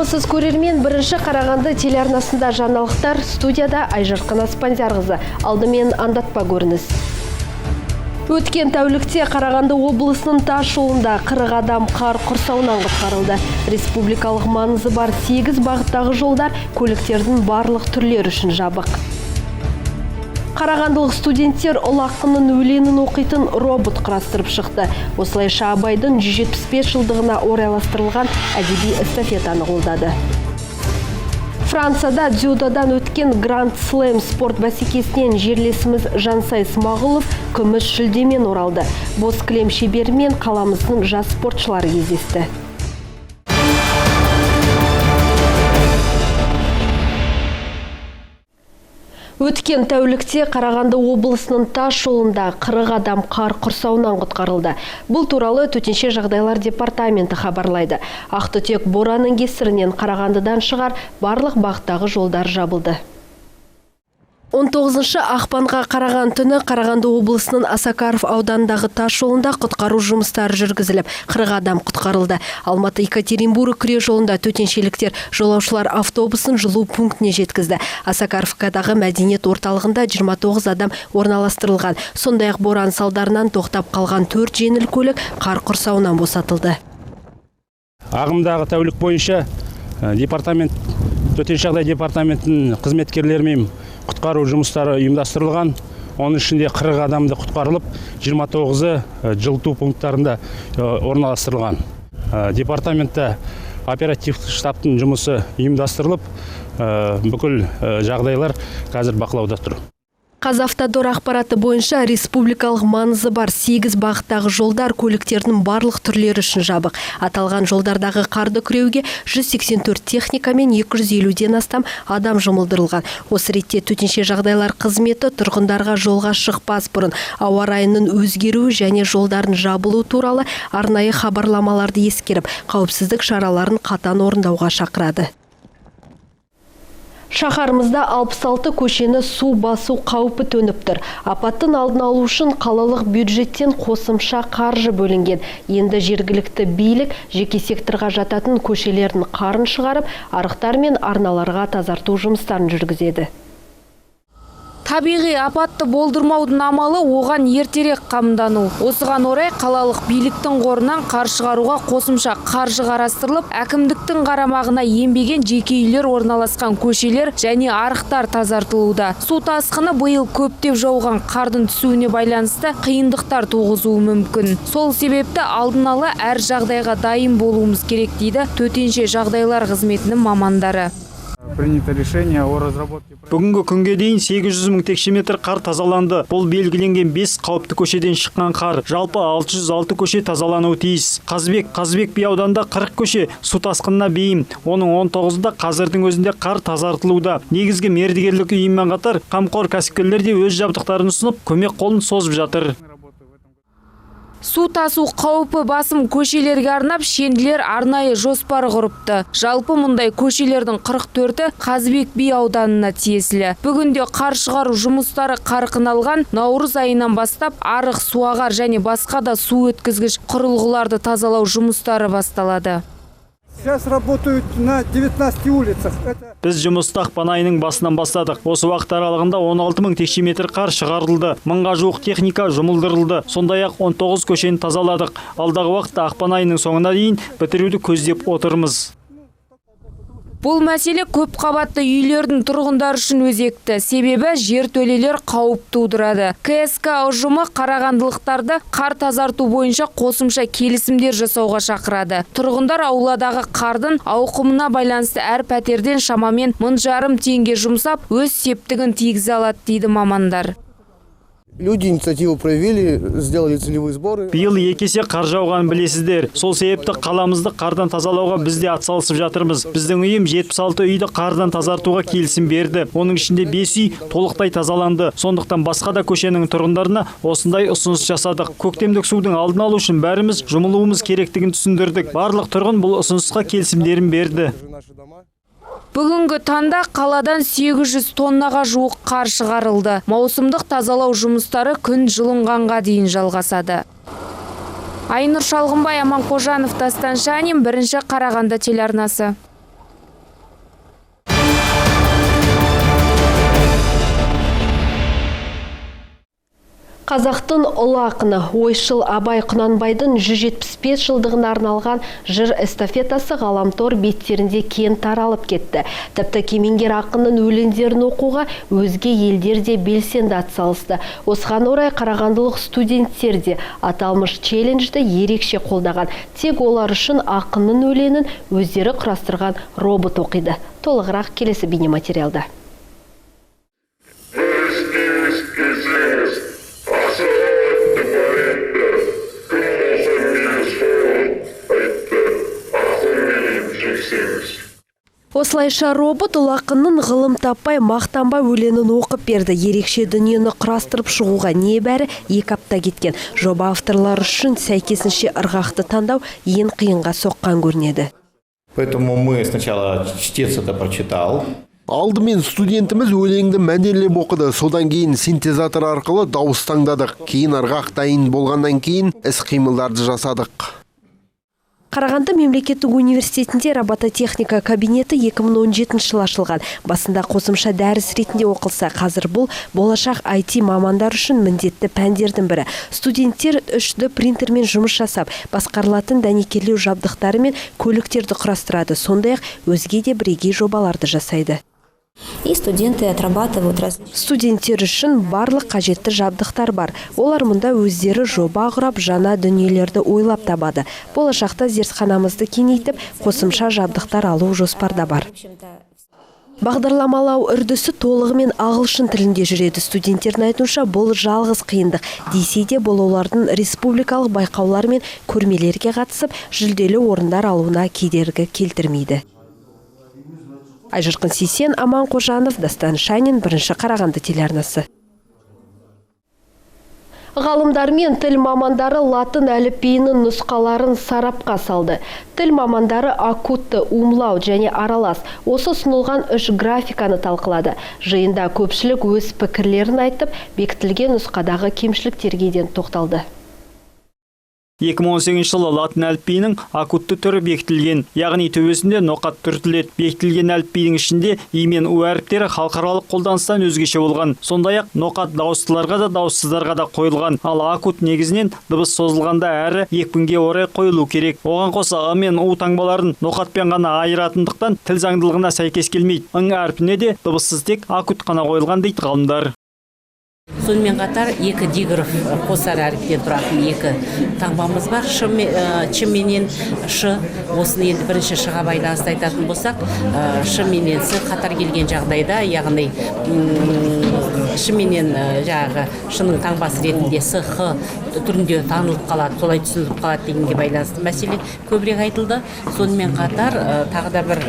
Амансыз көрермен, бірінші Қарағанды телеарнасында жаңалықтар, студияда Айжарқын Аспандиярқызы. Алдымен андатпа көрініс. Өткен тәулікте Қарағанды облысының тас жолында 40 адам қар құрсауынан құтқарылды. Республикалық маңызы бар 8 бағыттағы жолдар көліктердің барлық түрлері үшін жабық. Қарағандылық студенттер ұлы ақынның өлеңін оқитын робот құрастырып шықты. Осылайша Абайдың 175 жылдығына орайластырылған әдеби эстафетаны қолдады. Францияда дзюдодан өткен Гранд Слэм спорт бәсекесінен жерлесіміз Жансай Смағұлов күміс жүлдемен оралды. Боз кілем шеберімен қаламыздың жас спортшылары кездесті. Өткен тәулікте Қарағанды облысының тас жолында 40 адам қар құрсауынан құтқарылды. Бұл туралы төтенше жағдайлар департаменті хабарлайды. Ақтүтек боранның кесірінен Қарағандыдан шығар барлық бағыттағы жолдар жабылды. 19 ақпанға қараған түні Қарағанды облысының Осакаров ауданындағы тас жолында құтқару жұмыстары жүргізіліп, 40 адам құтқарылды. Алматы-Екатеринбург күре жолында төтеншеліктер жолаушылар автобусын жылу пунктіне жеткізді. Осакаровкадағы мәдениет орталығында 29 адам орналастырылған. Сондай-ақ боран салдарынан тоқтап қалған 4 жеңіл көлік қар құрсауынан босатылды. Ағымдағы тәулік бойынша төтенше жағдай департаментінің қызметкерлерімен құтқару жұмыстары ұйымдастырылған. Оның ішінде 40 адамды құтқарылып, 29-ы жылыту пункттарында орналастырылған. Департаментте оперативті штабтың жұмысы ұйымдастырылып, бүкіл жағдайлар қазір бақылауда тұр. Қазавтодор ақпараты бойынша республикалық маңызы бар 8 бағыттағы жолдар көліктердің барлық түрлері үшін жабық. Аталған жолдардағы қарды күреуге 184 техника мен 250-ден астам адам жұмылдырылған. Осы ретте төтенше жағдайлар қызметі тұрғындарға жолға шықпас бұрын ауа райының өзгеруі және жолдардың жабылу туралы арнайы хабарламаларды ескеріп, қауіпсіздік шараларын қатаң орындауға шақырады. Шаһарымызда 66 көшені су басу қаупі төніп тұр. Апаттың алдын алу үшін қалалық бюджеттен қосымша қаржы бөлінген. Енді жергілікті билік жеке секторға жататын көшелердің қарын шығарып, арықтар мен арналарға тазарту жұмыстарын жүргізеді. Табиғи апатты болдырмаудың амалы оған ертерек қамдану. Осыған орай қалалық биліктің қорынан қар шығаруға қосымша қаржы қарастырылып, әкімдіктің қарамағына енбеген жеке үйлер орналасқан көшелер және арықтар тазартылуда. Су тасқыны биыл көптеп жауған қардың түсуіне байланысты қиындықтар туғызуы мүмкін. Сол себепті алдын ала әр жағдайға дайын болуымыз керек дейді төтенше жағдайлар қызметінің мамандары. Бүгінгі күнге дейін 800 мың текше метр қар тазаланды. Бұл белгіленген 5 қауіпті көшеден шыққан қар. Жалпы 606 көше тазалануы тиіс. Қазыбек би ауданында 40 көше су тасқынына бейім. Оның 19-ында қазірдің өзінде қар тазартылуда. Негізгі мердігерлік ұйыммен қатар қамқор кәсіпкерлер де өз жабдықтарын ұсынып, көмек қолын созып жатыр. Су тасу қаупі басым көшелерге арнап шенділер арнайы жоспар құрыпты. Жалпы мұндай көшелердің 44-і Қазыбек би ауданына тиесілі. Бүгінде қар шығару жұмыстары қарқын алған. Наурыз айынан бастап арық, суағар және басқа да су өткізгіш құрылғыларды тазалау жұмыстары басталады. Сейчас работают на 19 улицах. Біз жұмысты ақпан айының басынан бастадық. Осы уақыт аралығында 16 мың текше метр қар шығарылды. 1000-ға жуық техника жұмылдырылды. Сондай-ақ 19 көшені тазаладық. Алдағы уақытта ақпан айының соңына дейін бітіруді көздеп отырмыз. Бұл мәселе көп қабатты үйлердің тұрғындар үшін өзекті. Себебі жертөлелер қауіп тудырады. КСК ұжымы қарағандылықтарды қар тазарту бойынша қосымша келісімдер жасауға шақырады. Тұрғындар ауладағы қардың ауқымына байланысты әр пәтерден шамамен 1500 теңге жұмсап, өз септігін тигізе алады дейді мамандар. Люди инициативу проявили, сделали целевые сборы. Биыл 2 есе қар жауғанын білесіздер. Сол себепті қаламызды қардан тазалауға біз де атсалысып жатырмыз. Біздің ұйым 76 үйді қардан тазартуға келісім берді. Оның ішінде 5 үй толықтай тазаланды. Сондықтан басқа да көшенің тұрғындарына осындай ұсыныс жасадық. Көктемдік судың алдын алу үшін бәріміз жұмылуымыз керектігін түсіндірдік. Барлық тұрғын бұл ұсынысқа келісімдерін берді. Бүгінгі таңда қаладан 800 тоннаға жуық қар шығарылды. Маусымдық тазалау жұмыстары күн жылынғанға дейін жалғасады. Айнұр Шалғынбай, Аман Қожанов, Дастан Шанин, бірінші Қарағанды телеарнасы. Қазақтың ұлы ақыны ойшыл Абай Құнанбайдың 175 жылдығына арналған жыр эстафетасы ғаламтор беттерінде кең таралып кетті. Тіпті кемеңгер ақынның өлеңдерін оқуға өзге елдер де белсенді атсалысты. Осыған орай қарағандылық студенттер де аталмыш челленджді ерекше қолдаған. Тек олар үшін ақынның өлеңін өздері құрастырған робот оқиды. Толығырақ келесі бейнематериалда. Осылайша робот ұлы ақынның ғылым таппай, мақтанбай өлеңін оқып берді. Ерекше дүниені құрастырып шығуға небәрі 2 апта кеткен. Жоба авторлары үшін сәйкесінше ырғақты таңдау ең қиынға соққан көрінеді. Поэтому мы сначала чтец это прочитал. Алдымен студентіміз өлеңді мәнерлеп оқыды. Содан кейін синтезатор арқылы дауыс таңдадық. Кейін ырғақ дайын болғаннан кейін іс-қимылдарды жасадық. Қарағанды мемлекеттік университетінде робототехника кабинеті 2017 жылы ашылған. Басында қосымша дәріс ретінде оқылса, қазір бұл болашақ IT мамандар үшін міндетті пәндердің бірі. Студенттер 3D принтермен жұмыс жасап, басқарылатын дәнекерлеу жабдықтары мен көліктерді құрастырады. Сондай-ақ өзге де бірегей жобаларды жасайды. И студенты отрабатывают Студенттер үшін барлық қажетті жабдықтар бар. Олар мұнда өздері жоба құрап, жаңа дүниелерді ойлап табады. Болашақта зертханамызды кеңейтіп, қосымша жабдықтар алу жоспарда бар. Бағдарламалау үрдісі толығымен ағылшын тілінде жүреді. Студенттердің айтуынша бұл жалғыз қиындық. Десе де бұл олардың республикалық байқаулар мен көрмелерге қатысып, жүлделі орындар алуына кедергі келтірмейді. Айжырқын Сейсен, Аман Қожанов, Дастан Шанин, Бірінші Қарағанды телеарнасы. Ғалымдар мен тіл мамандары латын әліпбиінің нұсқаларын сарапқа салды. Тіл мамандары акутты, умлау және аралас осы ұсынылған 3 графиканы талқылады. Жиында көпшілік өз пікірлерін айтып, бекітілген нұсқадағы кемшіліктерге тоқталды. 2018 жылы латын әліпбиінің акутты түрі бекітілген, яғни төбесінде ноқат түртіледі. Бекітілген әліпбидің ішінде и мен у әріптері халықаралық қолданыстан өзгеше болған. Сондай-ақ ноқат дауыстыларға да дауыссыздарға да қойылған. Ал акут негізінен дыбыс созылғанда әрі екпінге орай қойылу керек. Оған қоса ы мен у таңбаларын ноқатпен ғана айыратындықтан тіл заңдылығына сәйкес келмейді. Ң әрпіне де дыбыссыз тек акут қана қойылған дейді ғалымдар. Сонымен қатар 2 диграф қосар әріптен тұратын 2 таңбамыз бар. Ш менен Ш, осыны енді бірінші Ш-ға байланысты айтатын болсақ, Ш менен С қатар келген жағдайда, яғни Ш менен жағы Ш-ның таңбасы ретінде С, Х түрінде танылып қалады, солай түсініліп қалады дегенге байланысты мәселе көбірек айтылды. Сонымен қатар тағы да бір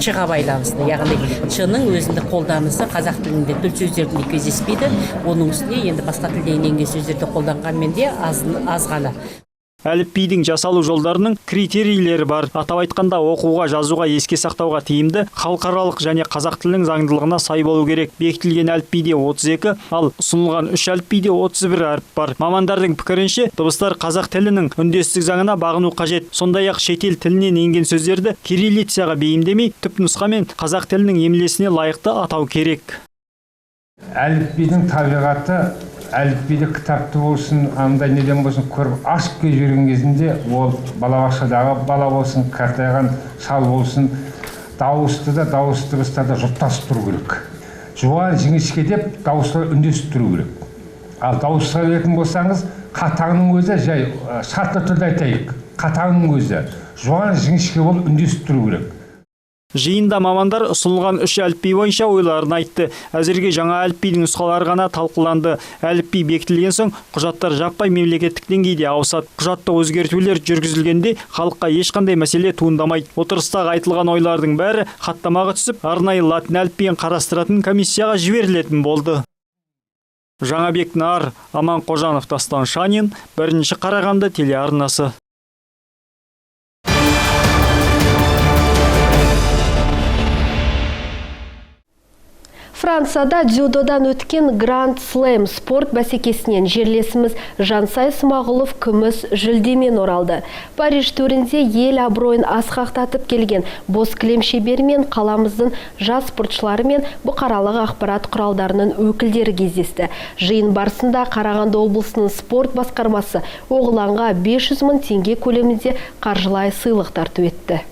Ч-ға байланысты, яғни Ч-ның өзіндік қолданысы қазақ тілінде төл сөздерінде кездеспейді. Оның үстіне енді басқа тілден енген сөздерді қолданғанмен де аз ғана. Әліпбидің жасалу жолдарының критерийлері бар. Атап айтқанда оқуға, жазуға, еске сақтауға тиімді, халықаралық және қазақ тілінің заңдылығына сай болу керек. Бекітілген әліпбиде 32, ал ұсынылған 3 әліпбиде 31 әріп бар. Мамандардың пікірінше, дыбыстар қазақ тілінің үндестік заңына бағыну қажет. Сондай-ақ шетел тілінен енген сөздерді кириллицаға бейімдемей, түпнұсқамен қазақ тілінің емлесіне лайықты атау керек. Әліпбидің табиғаты, әліпбиде кітапты болсын, андай неден болсын көріп ашып келіп жүрген кезінде, ол балабақшадағы бала болсын, қартайған шал болсын, дауысты да дауысты дыбыстарда жұптасып тұру керек. Жуан жіңішке деп дауыстар үндесіп тұру керек. Ал дауысқа беретін болсаңыз, қатаңның өзі жай шартты түрде айтайық. Қатаңның өзі жуан жіңішке болып үндесіп тұру керек. Жиында мамандар ұсынылған 3 әліпби бойынша ойларын айтты. Әзірге жаңа әліпбидің нұсқалары ғана талқыланды. Әліпби бекітілген соң құжаттар жаппай мемлекеттік деңгейде ауысады. Құжатта өзгертулер жүргізілгенде халыққа ешқандай мәселе туындамайды. Отырыстағы айтылған ойлардың бәрі хаттамаға түсіп, арнайы латын әліпбиін қарастыратын комиссияға жіберілетін болды. Жаңабек Нар, Аман Қожанов, Дастан Шанин, Бірінші Қарағанды телеарнасы. Францияда дзюдодан өткен Гранд Слэм спорт бәсекесінен жерлесіміз Жансай Смағұлов күміс жүлдемен оралды. Париж төрінде ел абыройын асқақтатып келген бос кілем шеберімен қаламыздың жас спортшылары мен бұқаралық ақпарат құралдарының өкілдері кездесті. Жиын барысында Қарағанды облысының спорт басқармасы оғыланға 500 мың теңге көлемінде қаржылай сыйлық тарту етті.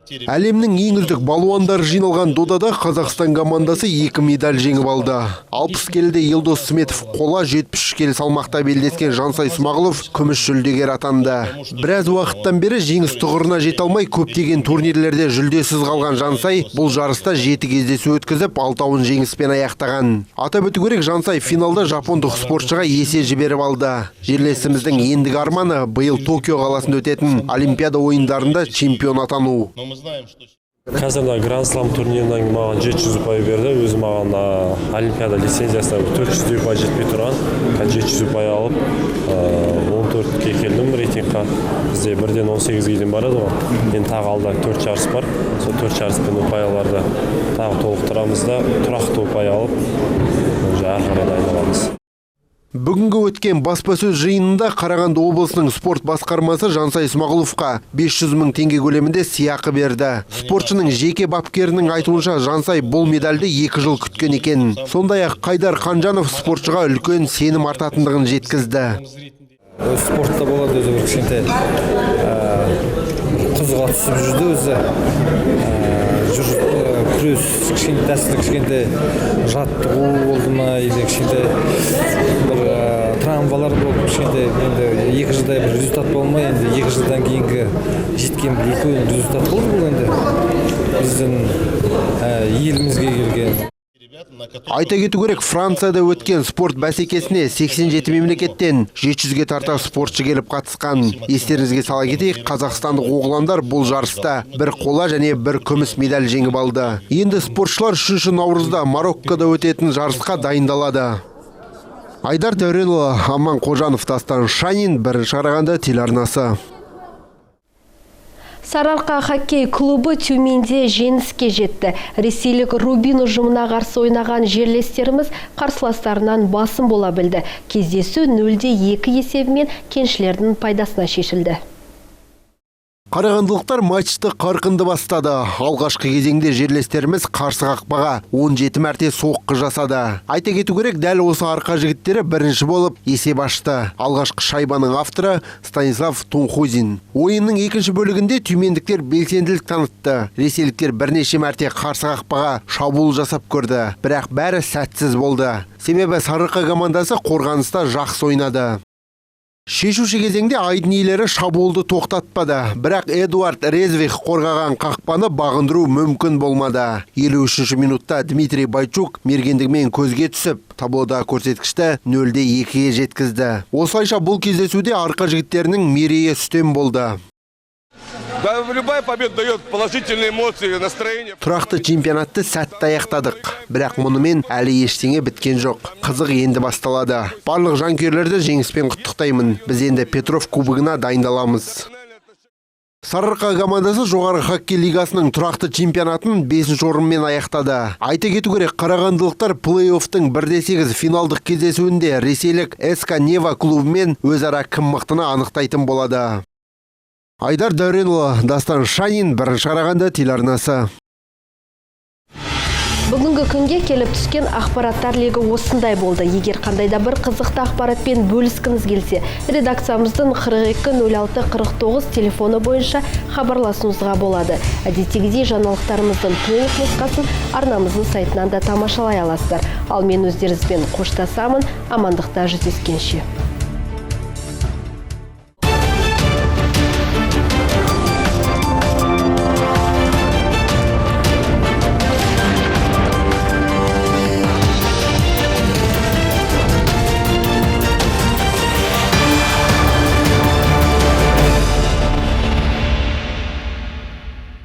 Әлемнің ең үздік балуандары жиналған додада Қазақстан командасы 2 медаль жеңіп алды. 60 келіде Елдос Сметов қола, 73 келі салмақта белдескен Жансай Смағұлов күміс жүлдегер атанды. Біраз уақыттан бері жеңіс тұғырына жете алмай көптеген турнирлерде жүлдесіз қалған Жансай бұл жарыста 7 кездесу өткізіп, 6-ауын жеңіспен аяқтаған. Атап өту керек, Жансай финалда жапондық спортшыға есе жіберіп алды. Жерлесіміздің ендігі арманы биыл Токио қаласында өтетін Олимпиада ойындарында чемпион атану. Қазірда Гранд Слам турнирінен маған 700 ұпай берді. Өзі маған Олимпиада лицензиясына 400 ұпай жетпей тұрған. 700 ұпай алып, 14-ке келдім рейтингқа. Бізде 1-ден 18-ге дейін барады ғой. Енді тағы алда 4 жарыс бар. Сол 4 жарыспен ұпайларды тағы толықтырамыз да, тұрақты ұпай алып, ары қарай дайындаламыз. Бүгінгі өткен баспасөз жиынында Қарағанды облысының спорт басқармасы Жансай Смағұловқа 500 мың теңге көлемінде сыйақы берді. Спортшының жеке бапкерінің айтуынша Жансай бұл медальді 2 жыл күткен екен. Сондай-ақ Қайдар Қанжанов спортшыға үлкен сенім артатындығын жеткізді. Спортта болады өзі бір кішкентай қызға түсіп жүрді өзі. Күрес кішкентай дәстүрлі кішкентай жаттығу болды ма, или кішкентай бір травмалар болды, кішкентай енді 2 жылдай бір результат болмай, енді 2 жылдан кейінгі жеткен бір үлкен результат болды бұл енді біздің елімізге келген. Айта кету керек, Францияда өткен спорт бәсекесіне 87 мемлекеттен 700-ге тарта спортшы келіп қатысқан. Естеріңізге сала кетейік, қазақстандық оғландар бұл жарыста 1 қола және 1 күміс медаль жеңіп алды. Енді спортшылар 3 наурызда Мароккода өтетін жарысқа дайындалады. Айдар Дәуренұлы, Аман Қожанов, Дастан Шанин, Бірінші Қарағанды телеарнасы. Сарыарқа хоккей клубы Тюменде жеңіске жетті. Ресейлік Рубин ұжымына қарсы ойнаған жерлестеріміз қарсыластарынан басым бола білді. Кездесу 0-2 есебімен кеншілердің пайдасына шешілді. Қарағандылықтар матчты қарқынды бастады. Алғашқы кезеңде жерлестеріміз қарсы қақпаға 17 мәрте соққы жасады. Айта кету керек, дәл осы арқа жігіттері бірінші болып есеп ашты. Алғашқы шайбаның авторы Станислав Тунхузин. Ойынның екінші бөлігінде тюмендіктер белсенділік танытты. Ресейліктер бірнеше мәрте қарсы қақпаға шабуыл жасап көрді. Бірақ бәрі сәтсіз болды. Себебі Сарыарқа командасы қорғаныста жақсы ойнады. Шешуші кезеңде айдын иелері шабуылды тоқтатпады. Бірақ Эдуард Резвих қорғаған қақпаны бағындыру мүмкін болмады. 53 минутта Дмитрий Байчук мергендігімен көзге түсіп, таблода көрсеткішті 0-2-ге жеткізді. Осылайша бұл кездесуде арқа жігіттерінің мерейі үстем болды. Любая победа дает положительные эмоции, настроение. Тұрақты чемпионатты сәтті аяқтадық. Бірақ мұнымен әлі ештеңе біткен жоқ. Қызық енді басталады. Барлық жанкүйерлерді жеңіспен құттықтаймын. Біз енді Петров кубогына дайындаламыз. Сарыарқа командасы жоғары хоккей лигасының тұрақты чемпионатын 5-ші орынмен аяқтады. Айта кету керек, қарағандылықтар плей-оффтың 1-8 финалдық кездесуінде ресейлік СК Нева клубымен өзара кім мықтыны анықтайтын болады. Айдар Дәуренұлы, Дастан Шанин, Бірінші Қарағанды телеарнасы. Бүгінгі күнге келіп түскен ақпараттар легі осындай болды. Егер қандайда бір қызықты ақпаратпен бөліскіңіз келсе, редакциямыздың 42-06-49 телефоны бойынша хабарласуыңызға болады. Әдеттегідей жаңалықтарымыздың толық нұсқасын арнамыздың сайтынан да тамашалай аласыздар. Ал мен өздеріңізбен қоштасамын, амандықта жүздескенше.